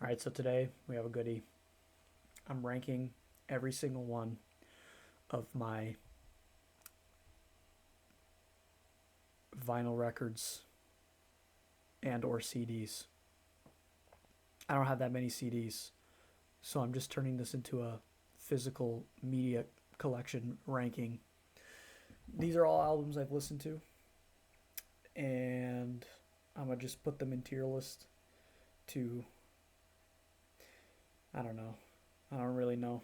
All right, so today we have a goodie. I'm ranking every single one of my vinyl records and or CDs. I don't have that many CDs, so I'm just turning this into a physical media collection ranking. These are all albums I've listened to, and I'm gonna just put them in tier list to, I don't know. I don't really know.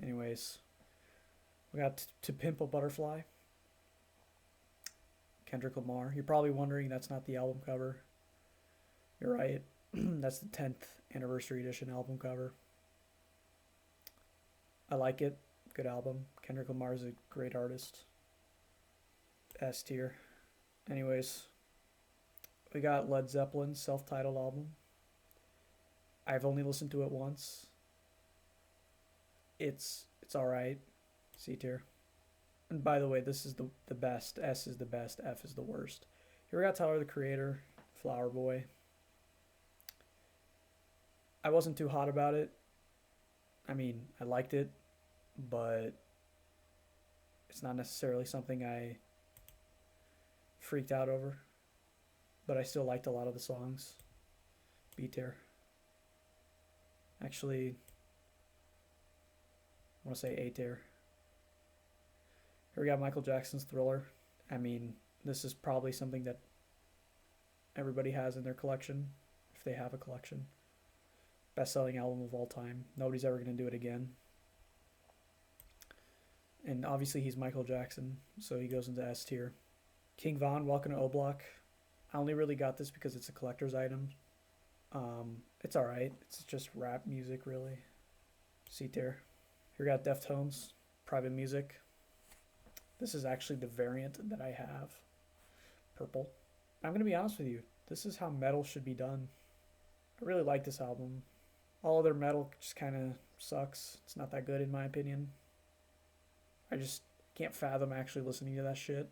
Anyways, we got To Pimp a Butterfly, Kendrick Lamar. You're probably wondering that's not the album cover. You're right. That's the 10th anniversary edition album cover. I like it. Good album. Kendrick Lamar is a great artist. S tier. Anyways, we got Led Zeppelin's self-titled album. I've only listened to it once. It's all right. C tier. And by the way, this is the best. S is the best. F is the worst. Here we got Tyler the Creator, Flower Boy. I wasn't too hot about it. I mean, I liked it, but it's not necessarily something I freaked out over. But I still liked a lot of the songs. B tier. Actually, I want to say A tier. Here we got Michael Jackson's Thriller. I mean, this is probably something that everybody has in their collection, if they have a collection. Best-selling album of all time. Nobody's ever going to do it again. And obviously he's Michael Jackson, so he goes into S tier. King Von, Welcome to O Block. I only really got this because it's a collector's item. It's alright. It's just rap music, really. C tier. Here we got Deftones, Private Music. This is actually the variant that I have. Purple. I'm going to be honest with you. This is how metal should be done. I really like this album. All other metal just kind of sucks. It's not that good in my opinion. I just can't fathom actually listening to that shit.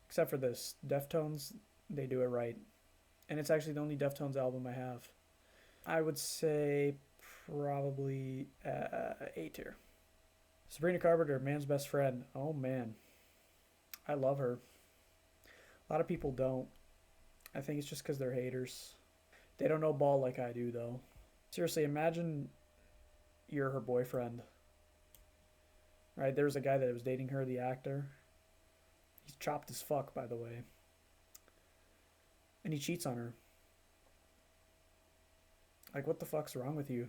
Except for this. Deftones, they do it right. And it's actually the only Deftones album I have. I would say probably A tier. Sabrina Carpenter, Man's Best Friend. Oh man. I love her. A lot of people don't. I think it's just because they're haters. They don't know ball like I do, though. Seriously, imagine you're her boyfriend. Right? There's a guy that was dating her, the actor. He's chopped as fuck, by the way. And he cheats on her. Like, what the fuck's wrong with you?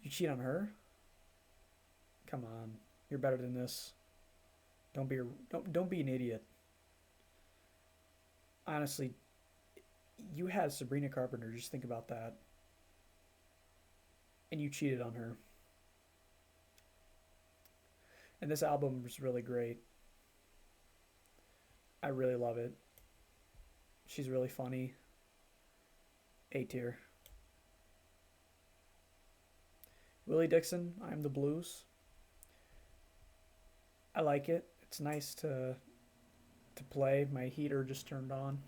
You cheat on her? Come on. You're better than this. Don't be an idiot. Honestly, you had Sabrina Carpenter, just think about that. And you cheated on her. And this album was really great. I really love it. She's really funny. A tier. Willie Dixon, I'm the Blues. I like it. It's nice to play. My heater just turned on.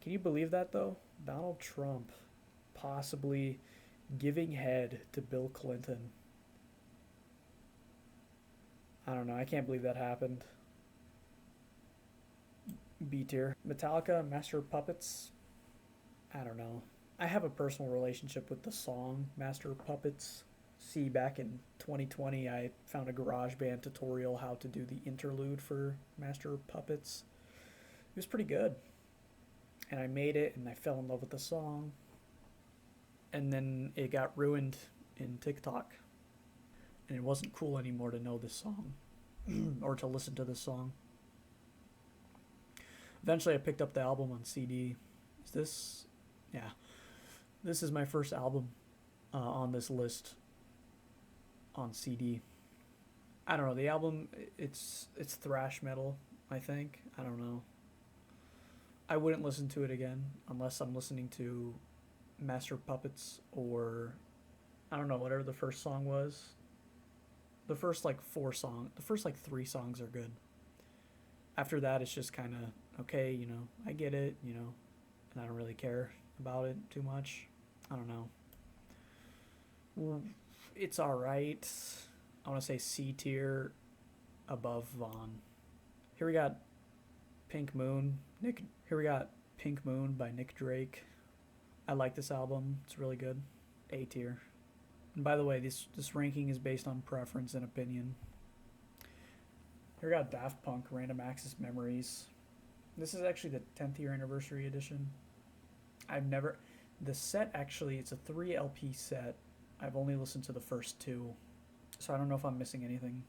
Can you believe that, though? Donald Trump possibly giving head to Bill Clinton. I don't know. I can't believe that happened. B tier. Metallica, Master of Puppets. I don't know. I have a personal relationship with the song Master of Puppets. See, back in 2020, I found a GarageBand tutorial how to do the interlude for Master of Puppets. It was pretty good. And I made it, and I fell in love with the song. And then it got ruined in TikTok. And it wasn't cool anymore to know this song or to listen to this song. Eventually, I picked up the album on CD. Is this? Yeah. This is my first album on this list on CD. I don't know. The album, it's thrash metal, I think. I don't know. I wouldn't listen to it again unless I'm listening to Master of Puppets or, I don't know, whatever the first song was. The first 3 songs are good. After that, it's just kind of okay, I get it, and I don't really care about it too much. I don't know. It's all right. I want to say C tier above Vaughn. Here we got Pink Moon. Here we got Pink Moon by Nick Drake. I like this album. It's really good. A tier. And by the way, this ranking is based on preference and opinion. Here we got Daft Punk Random Access Memories. This is actually the 10th year anniversary edition. I've never. The set actually, it's a 3 LP set. I've only listened to the first 2, so I don't know if I'm missing anything.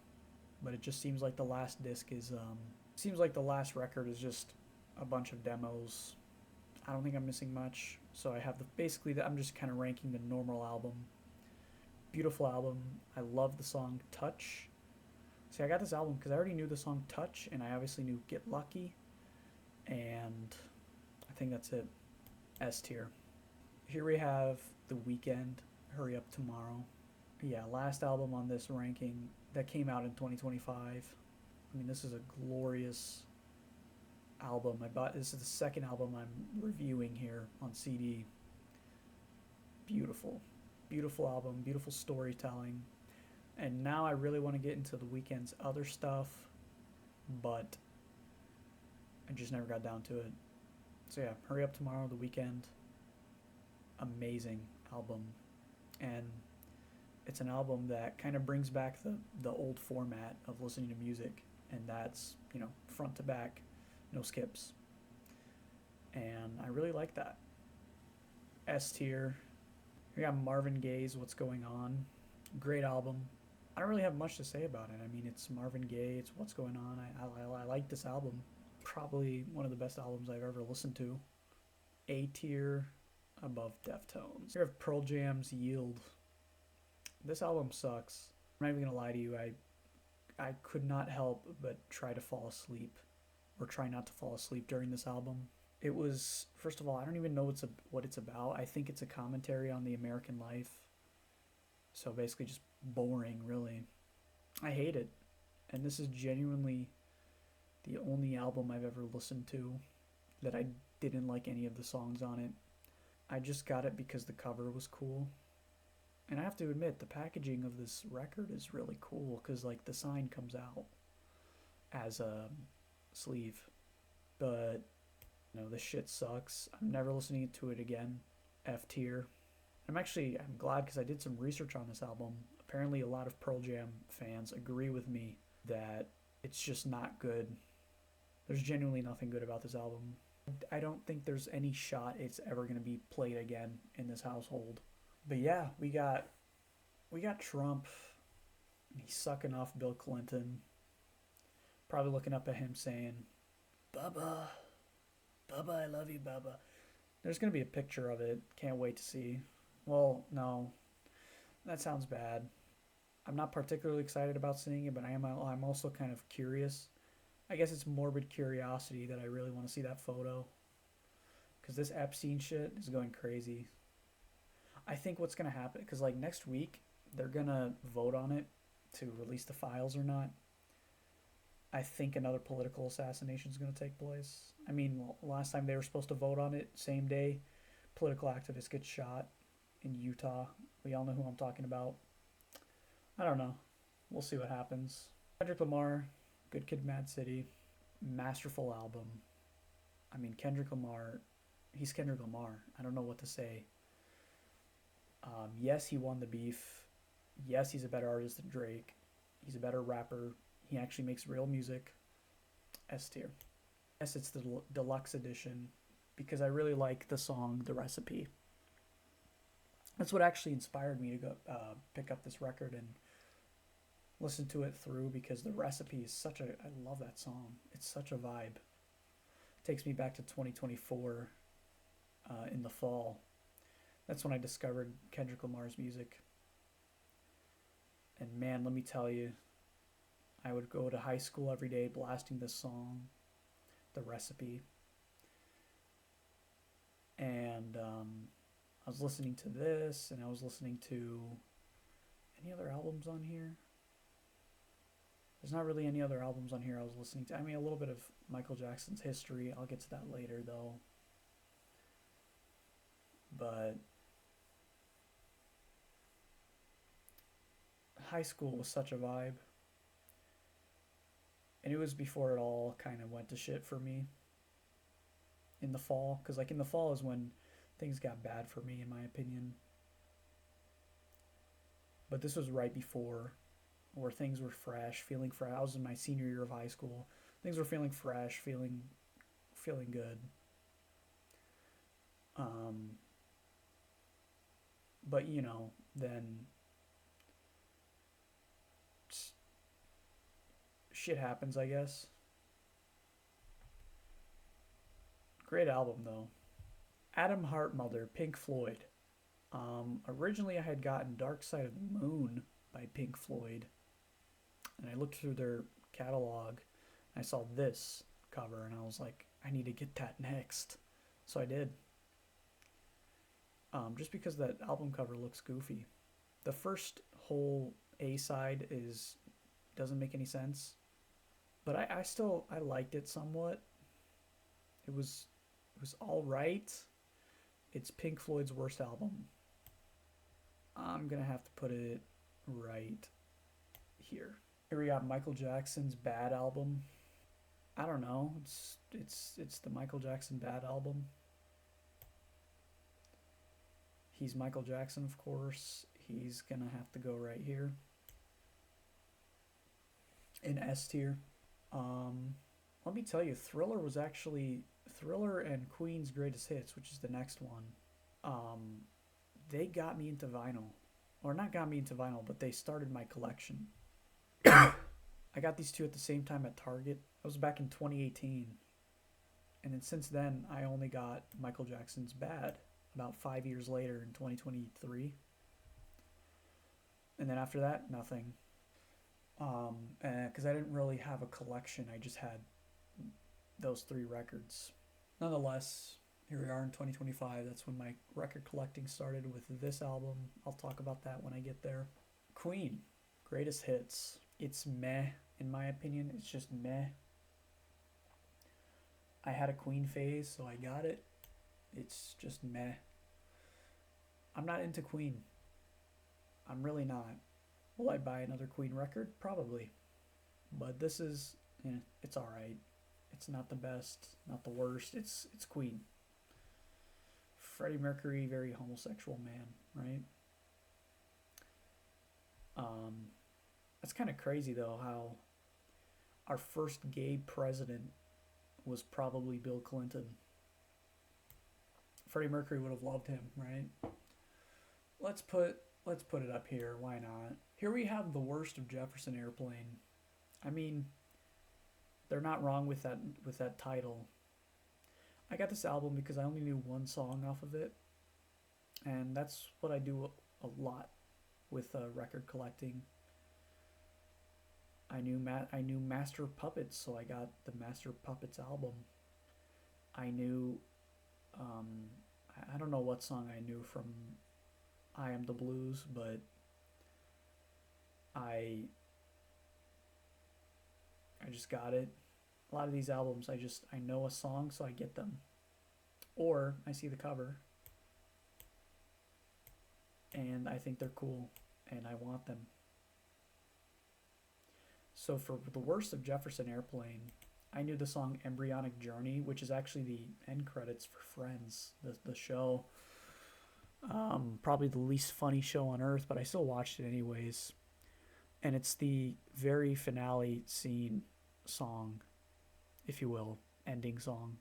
But it just seems like the last disc is. Seems like the last record is just a bunch of demos. I don't think I'm missing much. So I have I'm just kind of ranking the normal album. Beautiful album. I love the song Touch. See, I got this album because I already knew the song Touch, and I obviously knew Get Lucky. And I think that's it. S tier. Here we have The Weeknd, Hurry Up Tomorrow. Yeah, last album on this ranking that came out in 2025. I mean, this is a glorious album. This is the second album I'm reviewing here on CD. Beautiful. Beautiful album, beautiful storytelling. And now I really want to get into The Weeknd's other stuff, but I just never got down to it. So yeah, Hurry Up Tomorrow, The Weeknd. Amazing album. And it's an album that kind of brings back the old format of listening to music, and that's, front to back, no skips. And I really like that. S tier. We got Marvin Gaye's What's Going On. Great album. I don't really have much to say about it. I mean, it's Marvin Gaye, it's What's Going On. I like this album. Probably one of the best albums I've ever listened to. A tier above Deftones. Here we have Pearl Jam's Yield. This album sucks. I'm not even gonna lie to you. I could not help but try to fall asleep, or try not to fall asleep during this album. It was, first of all, I don't even know what it's about. I think it's a commentary on the American life. So basically just boring, really. I hate it. And this is genuinely the only album I've ever listened to that I didn't like any of the songs on it. I just got it because the cover was cool. And I have to admit, the packaging of this record is really cool because, like, the sign comes out as a sleeve. But, this shit sucks. I'm never listening to it again. F tier. I'm glad because I did some research on this album. Apparently, a lot of Pearl Jam fans agree with me that it's just not good. There's genuinely nothing good about this album. I don't think there's any shot it's ever going to be played again in this household. But yeah, we got Trump. He's sucking off Bill Clinton. Probably looking up at him saying, Bubba, I love you, Bubba. There's going to be a picture of it. Can't wait to see. Well, no. That sounds bad. I'm not particularly excited about seeing it, but I'm also kind of curious. I guess it's morbid curiosity that I really want to see that photo. Because this Epstein shit is going crazy. I think what's going to happen, because like next week, they're going to vote on it to release the files or not. I think another political assassination is going to take place. I mean, last time they were supposed to vote on it, same day, political activist gets shot in Utah. We all know who I'm talking about. I don't know. We'll see what happens. Kendrick Lamar, Good Kid, Mad City, masterful album. I mean, Kendrick Lamar, he's Kendrick Lamar. I don't know what to say. Yes, he won the beef. Yes, he's a better artist than Drake. He's a better rapper. He actually makes real music. S tier. Yes, it's the deluxe edition because I really like the song The Recipe. That's what actually inspired me to go pick up this record and listen to it through, because The Recipe is I love that song. It's such a vibe. It takes me back to 2024 in the fall. That's when I discovered Kendrick Lamar's music. And man, let me tell you, I would go to high school every day blasting this song, The Recipe. And I was listening to this, and I was listening to any other albums on here. There's not really any other albums on here I was listening to. I mean, a little bit of Michael Jackson's history. I'll get to that later, though. But high school was such a vibe. And it was before it all kind of went to shit for me in the fall. Because, like, in the fall is when things got bad for me, in my opinion. But this was right before, where things were fresh, feeling fresh. I was in my senior year of high school. Things were feeling fresh, feeling good. Um, but then shit happens, I guess. Great album though. Adam Hartmother, Pink Floyd. Originally, I had gotten Dark Side of the Moon by Pink Floyd, and I looked through their catalog. And I saw this cover, and I was like, I need to get that next. So I did. Just because that album cover looks goofy. The first whole A side is doesn't make any sense, but I still I liked it somewhat. It was all right. It's Pink Floyd's worst album. I'm gonna have to put it right here. Here we got Michael Jackson's Bad album. I don't know. It's the Michael Jackson Bad album. He's Michael Jackson, of course. He's gonna have to go right here in S tier. Um, Let me tell you, Thriller was actually Thriller and Queen's Greatest Hits, which is the next one. Um, they got me into vinyl, or not got me into vinyl, but they started my collection. I got these two at the same time at Target. That was back in 2018, and then since then I only got Michael Jackson's Bad about 5 years later in 2023, and then after that nothing. Because I didn't really have a collection, I just had those three records. Nonetheless, here we are in 2025. That's when my record collecting started with this album. I'll talk about that when I get there. Queen, Greatest Hits. It's meh, in my opinion. It's just meh. I had a Queen phase, so I got it. It's just meh. I'm not into Queen. I'm really not. Will I buy another Queen record? Probably. But this is, it's alright. It's not the best, not the worst. It's Queen. Freddie Mercury, very homosexual man, right? Um, that's kind of crazy though, how our first gay president was probably Bill Clinton. Freddie Mercury would have loved him, right? Let's put let's put it up here. Why not? Here we have the worst of Jefferson Airplane. I mean, they're not wrong with that title. I got this album because I only knew one song off of it, and that's what I do a lot with record collecting. I knew Master of Puppets, so I got the Master of Puppets album. I knew um, I don't know what song I knew from I Am the Blues, but I I just got it. A lot of these albums, I know a song, so I get them, or I see the cover and I think they're cool and I want them. So for the worst of Jefferson Airplane, I knew the song Embryonic Journey, which is actually the end credits for Friends, the show. Probably the least funny show on earth, but I still watched it anyways. And it's the very finale scene song, if you will, ending song.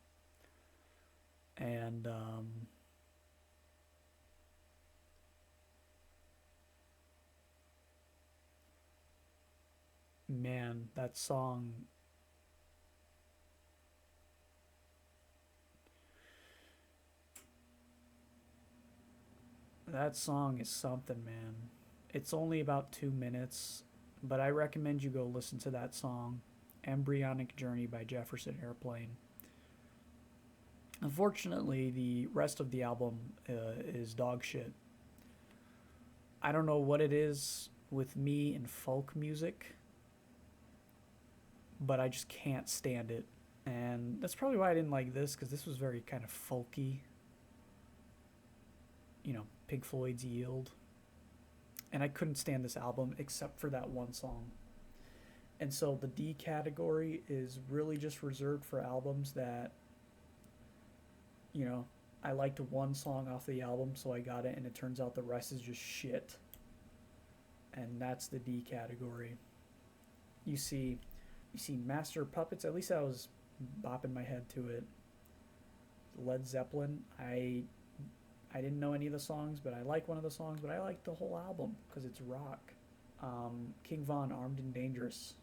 And man, that song is something, man. It's only about 2 minutes, but I recommend you go listen to that song, Embryonic Journey by Jefferson Airplane. Unfortunately, the rest of the album is dog shit. I don't know what it is with me and folk music, but I just can't stand it. And that's probably why I didn't like this, because this was very kind of folky. You know, Pink Floyd's Yield. And I couldn't stand this album except for that one song. And so the D category is really just reserved for albums that, you know, I liked one song off the album, so I got it, and it turns out the rest is just shit. And that's the D category. You see Master of Puppets. At least I was bopping my head to it. Led Zeppelin. I didn't know any of the songs, but I like one of the songs. But I like the whole album because it's rock. King Von, Armed and Dangerous,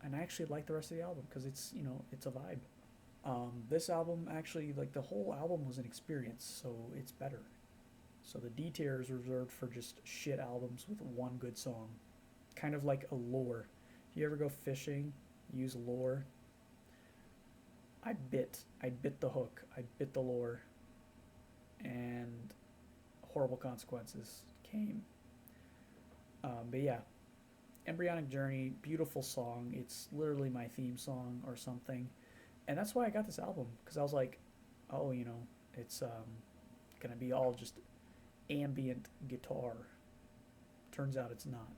and I actually like the rest of the album because it's it's a vibe. This album actually, like, the whole album was an experience, so it's better. So the D tier is reserved for just shit albums with one good song, kind of like a lure. If you ever go fishing, use lure. I bit the hook, I bit the lure, and horrible consequences came. But yeah, Embryonic Journey, beautiful song. It's literally my theme song or something. And that's why I got this album, because I was like, oh, it's going to be all just ambient guitar. Turns out it's not.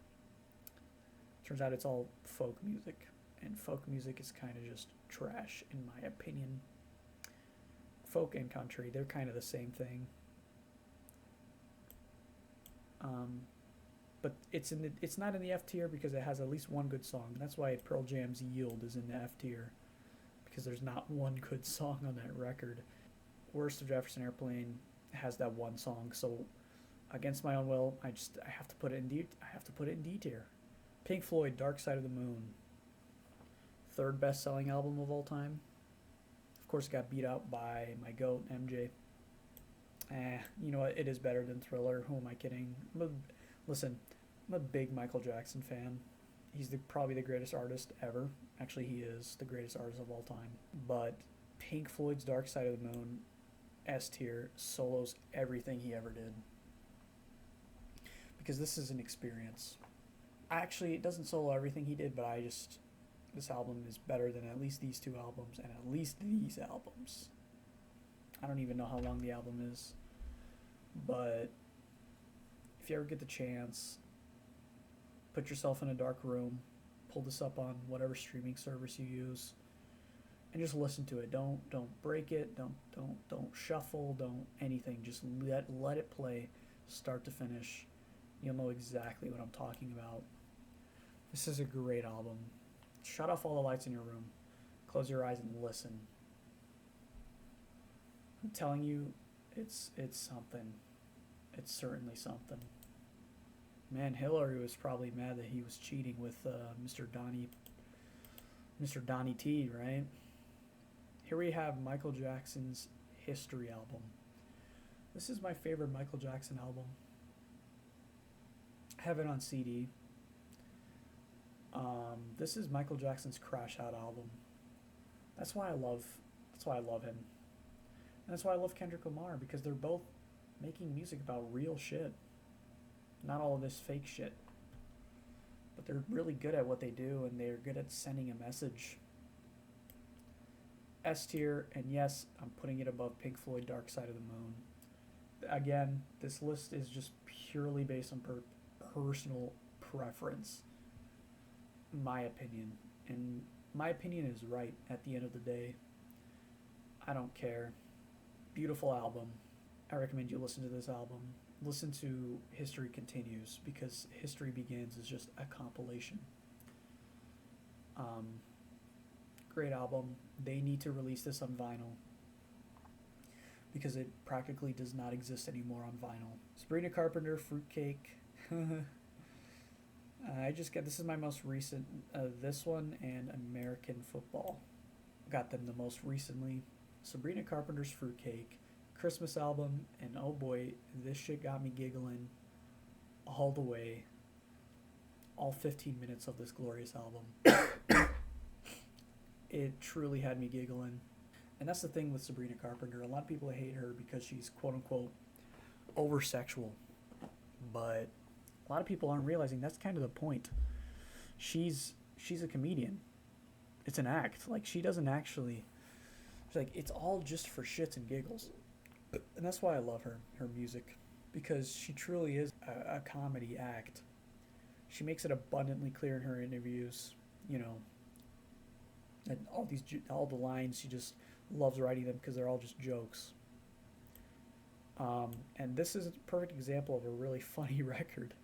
Turns out it's all folk music. And folk music is kind of just trash, in my opinion. Folk and country, they're kind of the same thing. But it's not in the F tier because it has at least one good song. That's why Pearl Jam's Yield is in the F tier, because there's not one good song on that record. Worst of Jefferson Airplane has that one song, so against my own will, I have to put it in D tier. Pink Floyd, Dark Side of the Moon, third best selling album of all time. Of course, it got beat out by my GOAT, MJ. You know what? It is better than Thriller. Who am I kidding? Listen, I'm a big Michael Jackson fan. He's probably the greatest artist ever. Actually, he is the greatest artist of all time. But Pink Floyd's Dark Side of the Moon, S tier, solos everything he ever did. Because this is an experience. Actually, it doesn't solo everything he did, but this album is better than at least these two albums and at least these albums. I don't even know how long the album is. But if you ever get the chance, put yourself in a dark room, pull this up on whatever streaming service you use, and just listen to it. Don't break it. Don't shuffle. Don't anything. Just let it play, start to finish. You'll know exactly what I'm talking about. This is a great album. Shut off all the lights in your room. Close your eyes and listen. I'm telling you, it's something. It's certainly something. Man, Hillary was probably mad that he was cheating with Mr. Donnie T, right? Here we have Michael Jackson's History album. This is my favorite Michael Jackson album. I have it on CD. This is Michael Jackson's Crash Out album. That's why I love him. And that's why I love Kendrick Lamar, because they're both making music about real shit. Not all of this fake shit. But they're really good at what they do, and they're good at sending a message. S tier, and yes, I'm putting it above Pink Floyd Dark Side of the Moon. Again, this list is just purely based on personal preference. My opinion. And my opinion is right at the end of the day. I don't care. Beautiful album. I recommend you listen to this album. Listen to History Continues, because History Begins is just a compilation. Great album. They need to release this on vinyl, because it practically does not exist anymore on vinyl. Sabrina Carpenter, Fruitcake. This is my most recent, this one and American Football. Got them the most recently. Sabrina Carpenter's Fruitcake, Christmas album, and oh boy, this shit got me giggling all the way. All 15 minutes of this glorious album. It truly had me giggling. And that's the thing with Sabrina Carpenter. A lot of people hate her because she's quote-unquote over-sexual. But a lot of people aren't realizing that's kind of the point. She's a comedian. It's an act. Like she doesn't actually. She's like it's all just for shits and giggles, and that's why I love her music, because she truly is a comedy act. She makes it abundantly clear in her interviews. You know, and all the lines she just loves writing them because they're all just jokes. And this is a perfect example of a really funny record.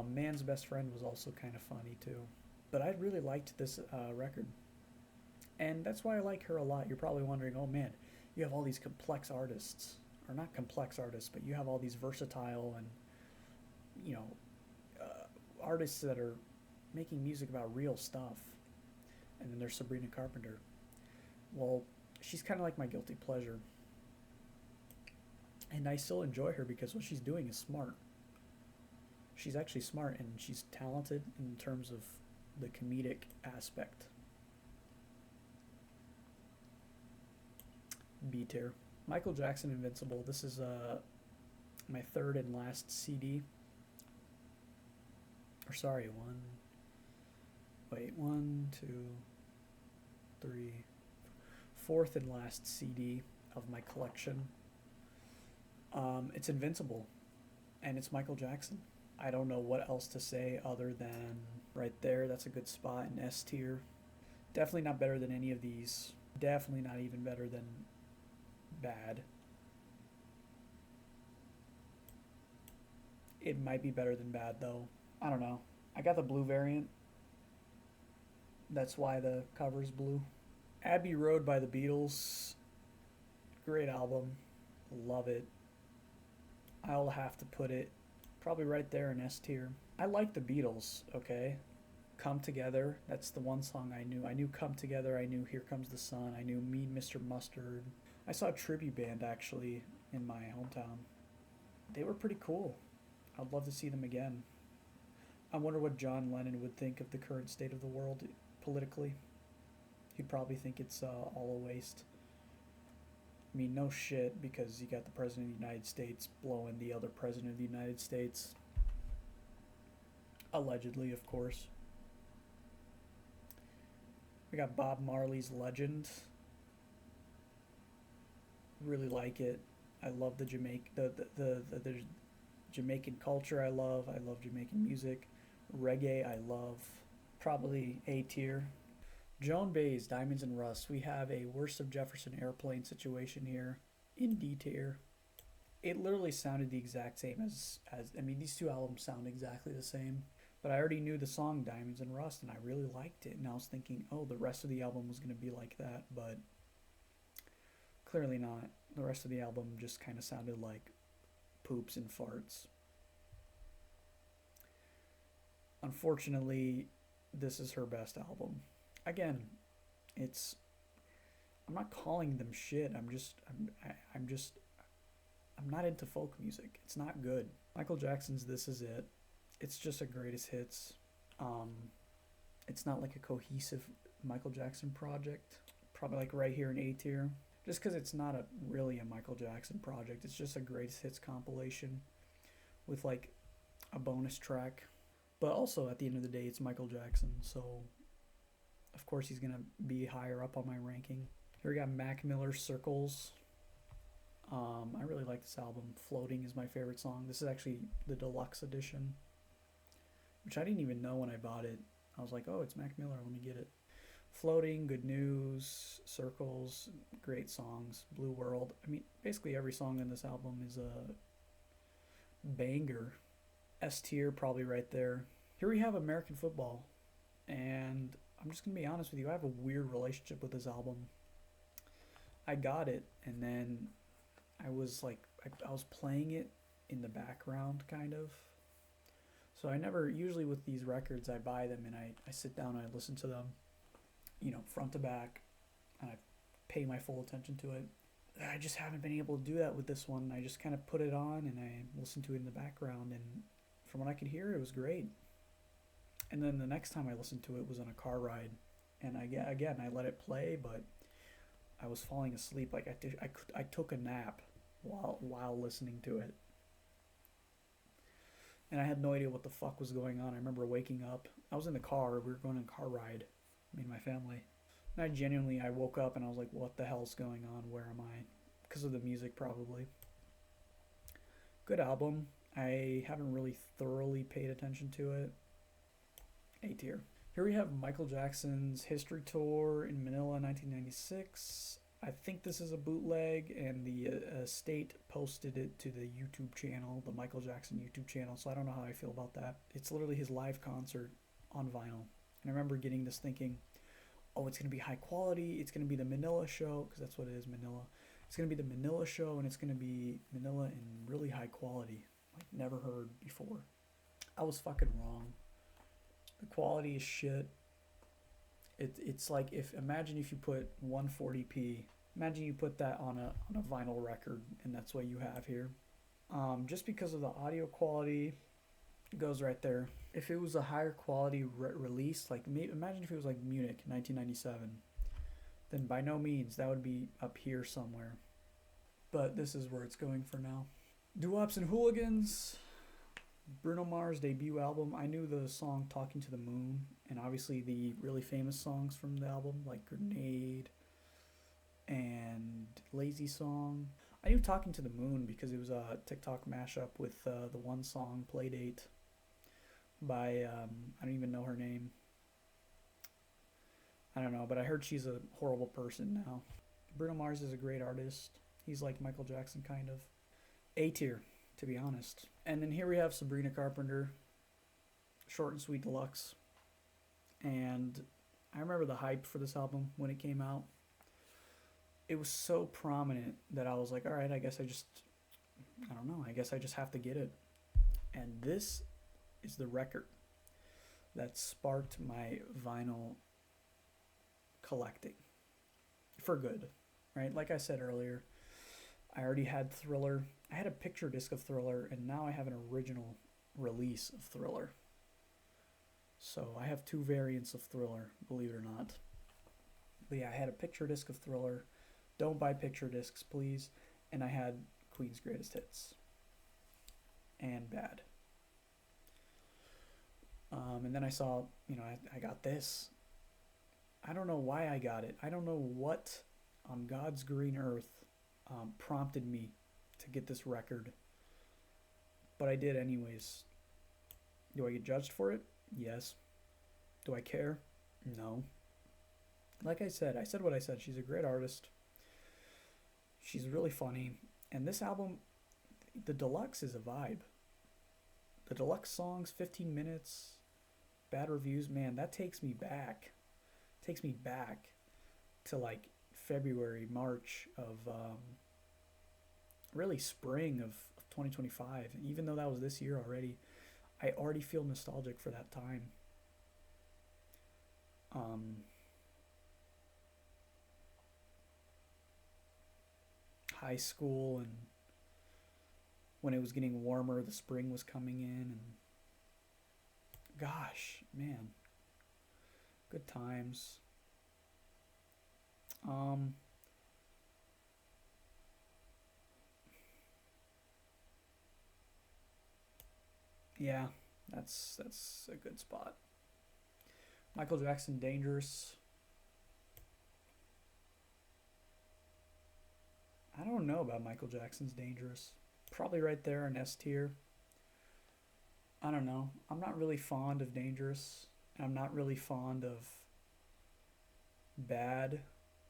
Man's Best Friend was also kind of funny too, but I really liked this record, and that's why I like her a lot. You're probably wondering, oh man, you have all these complex artists, or not complex artists, but you have all these versatile and you know artists that are making music about real stuff, and then there's Sabrina Carpenter. Well, she's kind of like my guilty pleasure, and I still enjoy her because what she's doing is smart. She's actually smart and she's talented in terms of the comedic aspect. B tier. Michael Jackson Invincible. This is my third and last CD. Or sorry, one, two, three, fourth and last CD of my collection. It's Invincible, and it's Michael Jackson. I don't know what else to say other than right there. That's a good spot in S tier. Definitely not better than any of these. Definitely not even better than Bad. It might be better than Bad though. I don't know. I got the blue variant. That's why the cover's blue. Abbey Road by the Beatles. Great album. Love it. I'll have to put it probably right there in S tier. I like the Beatles, okay? Come Together, that's the one song I knew. I knew Come Together, I knew Here Comes the Sun, I knew Mean Mr. Mustard. I saw a tribute band actually in my hometown. They were pretty cool. I'd love to see them again. I wonder what John Lennon would think of the current state of the world politically. He'd probably think it's all a waste. I mean, no shit, because you got the President of the United States blowing the other President of the United States. Allegedly, of course. We got Bob Marley's Legend. Really like it. I love the Jamaican culture. I love Jamaican music. Reggae, I love. Probably A tier. Joan Baez, Diamonds and Rust. We have a Worst of Jefferson Airplane situation here in D tier. It literally sounded the exact same as I mean, these two albums sound exactly the same. But I already knew the song Diamonds and Rust, and I really liked it. And I was thinking, oh, the rest of the album was going to be like that, but clearly not. The rest of the album just kind of sounded like poops and farts. Unfortunately, this is her best album. Again, it's I'm not calling them shit. I'm not into folk music. It's not good. Michael Jackson's This Is It. It's just a greatest hits. Um, it's not like a cohesive Michael Jackson project. Probably like right here in A tier. Just because it's not really a Michael Jackson project. It's just a greatest hits compilation with like a bonus track. But also at the end of the day, it's Michael Jackson, so of course he's gonna be higher up on my ranking. Here we got Mac Miller's Circles. I really like this album. Floating is my favorite song. This is actually the deluxe edition, which I didn't even know when I bought it. I was like, oh, it's Mac Miller, let me get it. Floating, Good News, Circles, great songs. Blue World. I mean, basically every song in this album is a banger. S tier, probably right there. Here we have American Football, and I'm just gonna be honest with you. I have a weird relationship with this album. I got it, and then I was like, I was playing it in the background, kind of. So I never, usually with these records, I buy them and I sit down and I listen to them, you know, front to back, and I pay my full attention to it. I just haven't been able to do that with this one. I just kind of put it on and I listen to it in the background, and from what I could hear, it was great. And then the next time I listened to it was on a car ride, and I let it play, but I was falling asleep. Like I took a nap while listening to it, and I had no idea what the fuck was going on. I remember waking up. I was in the car. We were going on a car ride, me and my family. And I woke up and I was like, what the hell's going on? Where am I? Because of the music, probably. Good album. I haven't really thoroughly paid attention to it. A tier. Here we have Michael Jackson's History Tour in Manila 1996. I think this is a bootleg, and the estate posted it to the YouTube channel, the Michael Jackson YouTube channel, so I don't know how I feel about that. It's literally his live concert on vinyl. And I remember getting this thinking, oh, it's going to be high quality, it's going to be the Manila show, because that's what it is, Manila. It's going to be the Manila show, and it's going to be Manila in really high quality, like never heard before. I was fucking wrong. The quality is shit. It's like imagine if you put 140p. Imagine you put that on a vinyl record, and that's what you have here. Just because of the audio quality, it goes right there. If it was a higher quality release, like imagine if it was like Munich 1997, then by no means that would be up here somewhere. But this is where it's going for now. Doo-Wops and Hooligans. Bruno Mars' debut album. I knew the song Talking to the Moon, and obviously the really famous songs from the album, like Grenade and Lazy Song. I knew Talking to the Moon because it was a TikTok mashup with the one song Playdate by, I don't even know her name. I don't know, but I heard she's a horrible person now. Bruno Mars is a great artist. He's like Michael Jackson, kind of. A tier, to be honest. And then here we have Sabrina Carpenter, Short and Sweet Deluxe. And I remember the hype for this album when it came out. It was so prominent that I was like, all right, I guess I just have to get it. And this is the record that sparked my vinyl collecting. For good, right? Like I said earlier, I already had Thriller. I had a picture disc of Thriller, and now I have an original release of Thriller. So I have two variants of Thriller, believe it or not. But yeah, I had a picture disc of Thriller. Don't buy picture discs, please. And I had Queen's Greatest Hits. And Bad. And then I saw, I got this. I don't know why I got it. I don't know what on God's green earth prompted me to get this record. But I did anyways. Do I get judged for it? Yes. Do I care? No. Like I said what I said. She's a great artist. She's really funny. And this album, the deluxe is a vibe. The deluxe songs, 15 minutes, bad reviews, man, that takes me back. Takes me back to like February, March of really spring of 2025. And even though that was this year already, I already feel nostalgic for that time. High school, and when it was getting warmer, the spring was coming in, and gosh, man, good times. Yeah, that's a good spot. Michael Jackson, Dangerous. I don't know about Michael Jackson's Dangerous. Probably right there in S tier. I don't know. I'm not really fond of Dangerous. I'm not really fond of Bad.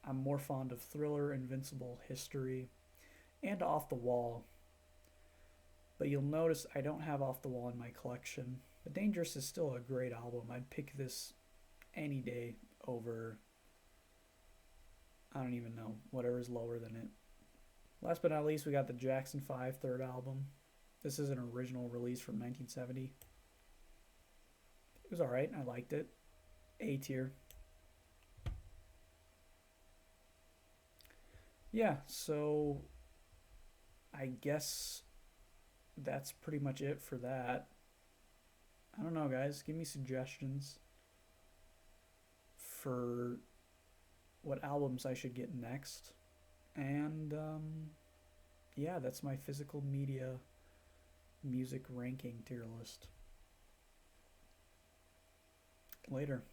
I'm more fond of Thriller, Invincible, History, and Off the Wall. But you'll notice I don't have Off the Wall in my collection. But Dangerous is still a great album. I'd pick this any day over, I don't even know, whatever is lower than it. Last but not least, we got the Jackson 5 third album. This is an original release from 1970. It was alright. I liked it. A tier. Yeah, so I guess that's pretty much it for that. I don't know, guys. Give me suggestions for what albums I should get next. And yeah, that's my physical media music ranking tier list. Later.